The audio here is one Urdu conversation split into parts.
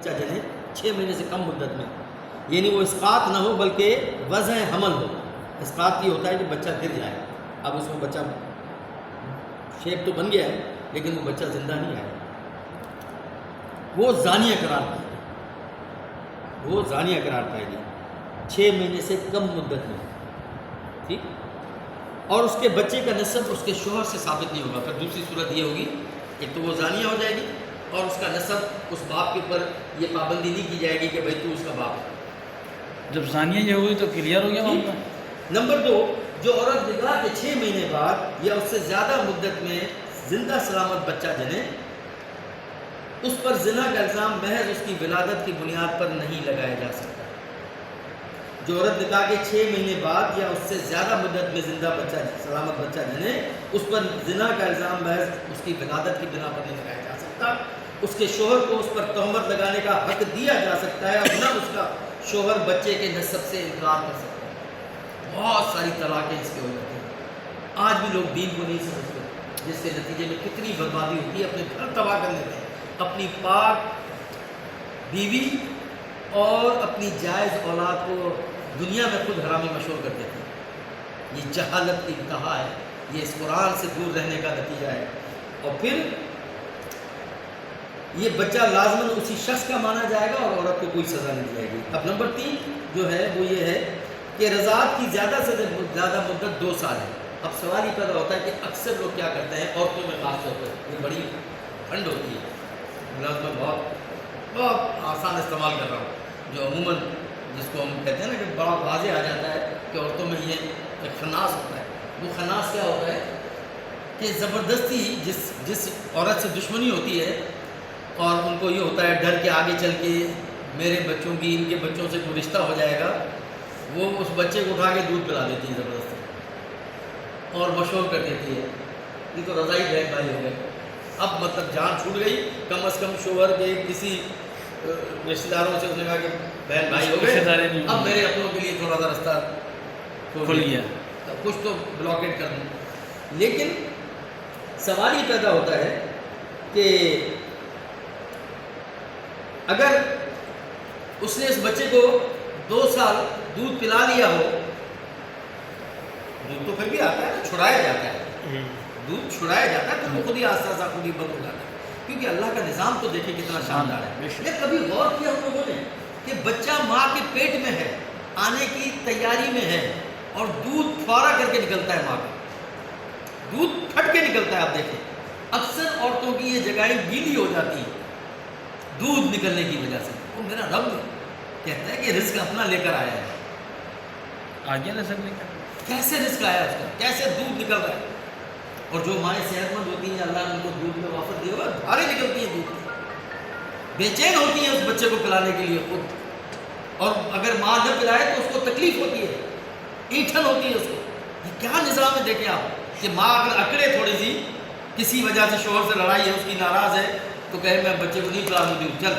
بچہ جنے 6 مہینے سے کم مدت میں، یعنی وہ اسقاط نہ ہو بلکہ وضع حمل ہو۔ اسقاط یہ ہوتا ہے کہ بچہ گر جائے، اب اس میں بچہ شیپ تو بن گیا ہے لیکن وہ بچہ زندہ نہیں آیا، وہ زانیہ قرار پائے گی، وہ زانیہ قرار پائے گی 6 مہینے سے کم مدت میں، ٹھیک۔ اور اس کے بچے کا نسب اس کے شوہر سے ثابت نہیں ہوگا۔ پھر دوسری صورت یہ ہوگی کہ تو وہ زانیہ ہو جائے گی اور اس کا نسب اس باپ کے اوپر یہ پابندی نہیں کی جائے گی کہ بھائی تو اس کا باپ ہے۔ جب ثانیہ یہ ہوئی تو کلیئر ہو گیا معاملہ۔ نمبر 2، جو عورت نکاح کے 6 مہینے بعد یا اس سے زیادہ مدت میں زندہ سلامت بچہ جنے، اس پر زنا کا الزام محض اس کی ولادت کی بنیاد پر نہیں لگایا جا سکتا۔ جو عورت نکاح کے 6 مہینے بعد یا اس سے زیادہ مدت میں زندہ بچہ سلامت بچہ جنے، اس پر زنا کا الزام محض اس کی ولادت کی بنا پر نہیں لگایا جا سکتا۔ اس کے شوہر کو اس پر تہمت لگانے کا حق دیا جا سکتا ہے اور نہ اس کا شوہر بچے کے نسب سے انکار کر سکتا ہے۔ بہت ساری طلاقیں اس کے ہو جاتی ہیں، آج بھی لوگ دین کو نہیں سمجھتے، جس کے نتیجے میں کتنی بربادی ہوتی ہے، اپنے گھر تباہ کر لیتے ہیں، اپنی پاک بیوی اور اپنی جائز اولاد کو دنیا میں خود حرامی مشہور کر دیتے ہیں۔ یہ جہالت کی انتہا ہے، یہ اس قرآن سے دور رہنے کا نتیجہ ہے۔ اور پھر یہ بچہ لازماً اسی شخص کا مانا جائے گا اور عورت کو کوئی سزا نہیں دی جائے گی۔ اب نمبر 3 جو ہے وہ یہ ہے کہ رضاعت کی زیادہ سے زیادہ مدت 2 سال ہے۔ اب سوال یہ پیدا ہوتا ہے کہ اکثر لوگ کیا کرتے ہیں، عورتوں میں خاص طور پر یہ بڑی ٹھنڈ ہوتی ہے، لفظ میں بہت آسان استعمال کر رہا ہوں، جو عموماً جس کو ہم کہتے ہیں نا کہ بڑا واضح آ جاتا ہے کہ عورتوں میں یہ ایک خناس ہوتا ہے۔ وہ خناس کیا ہوتا ہے کہ زبردستی جس عورت سے دشمنی ہوتی ہے اور ان کو یہ ہوتا ہے ڈر کے آگے چل کے میرے بچوں کی ان کے بچوں سے کوئی رشتہ ہو جائے گا، وہ اس بچے کو اٹھا کے دودھ پلا دیتی ہے زبردستی اور مشہور کر دیتی ہے، یہ تو رضائی بہن بھائی ہو گئے۔ اب مطلب جان چھوٹ گئی، کم از کم شوہر کے کسی رشتہ داروں سے اس نے کہا کہ بہن بھائی ہو گئے، اب میرے اپنوں کے لیے تھوڑا سا رستہ کھل گیا، کچھ تو بلاکیٹ کر دوں۔ لیکن سوال یہ پیدا ہوتا ہے کہ اگر اس نے اس بچے کو 2 سال دودھ پلا لیا ہو، دودھ تو پھر بھی آتا ہے، چھڑایا جاتا ہے، دودھ چھڑایا جاتا ہے تو وہ خود ہی آہستہ آہستہ خود ہی بند ہو جاتا ہے، کیونکہ اللہ کا نظام تو دیکھیں کتنا شاندار ہے۔ یہ کبھی غور کیا ہم لوگوں نے کہ بچہ ماں کے پیٹ میں ہے، آنے کی تیاری میں ہے اور دودھ پھوارا کر کے نکلتا ہے، ماں کا دودھ پھٹ کے نکلتا ہے۔ آپ دیکھیں اکثر عورتوں کی یہ جگہیں گیلی ہو جاتی ہیں دودھ نکلنے کی وجہ سے۔ وہ میرا رب کہتا ہے کہ رزق اپنا لے کر آیا ہے، آگے رزق لے کر کیسے رزق آیا اس کا، کیسے دودھ نکل رہا ہے۔ اور جو مائیں صحت مند ہوتی ہیں اللہ نے ان کو دودھ میں وافر دیا ہوا، دھاریں نکلتی ہیں دودھ میں، بے چین ہوتی ہیں اس بچے کو پلانے کے لیے خود، اور اگر ماں نہ پلائے تو اس کو تکلیف ہوتی ہے، اینٹھن ہوتی ہے اس کو۔ یہ کیا نظام ہے دیکھیں آپ کہ ماں اگر اکڑے تھوڑی سی، کسی وجہ سے شوہر سے لڑائی ہے، اس کی ناراض ہے، تو کہے میں بچے کو نہیں پلا دوں چل۔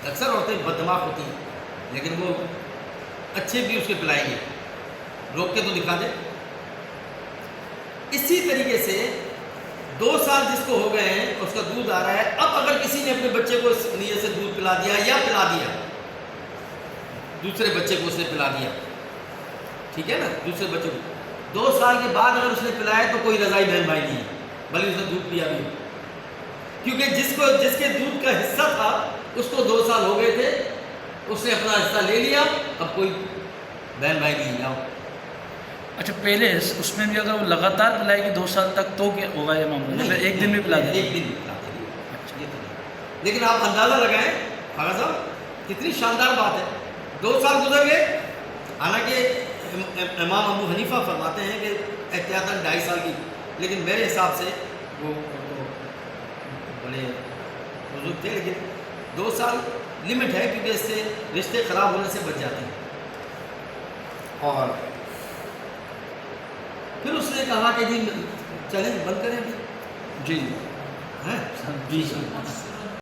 اکثر عورتیں بددماغ ہوتی ہیں لیکن وہ اچھے بھی اس کے پلائیں گے، روک کے تو دکھا دے۔ اسی طریقے سے 2 سال جس کو ہو گئے ہیں اس کا دودھ آ رہا ہے، اب اگر کسی نے اپنے بچے کو اس نیت سے دودھ پلا دیا یا پلا دیا، دوسرے بچے کو اس نے پلا دیا، ٹھیک ہے نا، دوسرے بچے کو 2 سال کے بعد اگر اس نے پلایا تو کوئی رضائی بہن بھائی نہیں ہے، بھلے اس نے دودھ پیا بھی، کیونکہ جس کے دودھ کا حصہ تھا اس کو 2 سال ہو گئے تھے، اس نے اپنا حصہ لے لیا، اب کوئی بہن بھائی نہیں آؤ۔ اچھا پہلے اس میں بھی اگر وہ لگاتار پلائے گی 2 سال تک تو کیا ہوگا یہ معاملہ؟ نہیں، ایک دن بھی پلا دے، ایک دن بھی پلا دے، یہ تو نہیں۔ لیکن آپ اندازہ لگائیں خاجہ صاحب کتنی شاندار بات ہے، 2 سال گزر گئے، حالانکہ امام ابو حنیفہ فرماتے ہیں کہ احتیاطاً 2.5 سال کی، لیکن میرے حساب سے وہ بڑے بزرگ تھے، لیکن 2 سال لمٹ ہے کیونکہ اس سے رشتے خراب ہونے سے بچ جاتے ہیں۔ اور پھر اس نے کہا کہ جی چلیں بند کریں ابھی، جی ہیں جی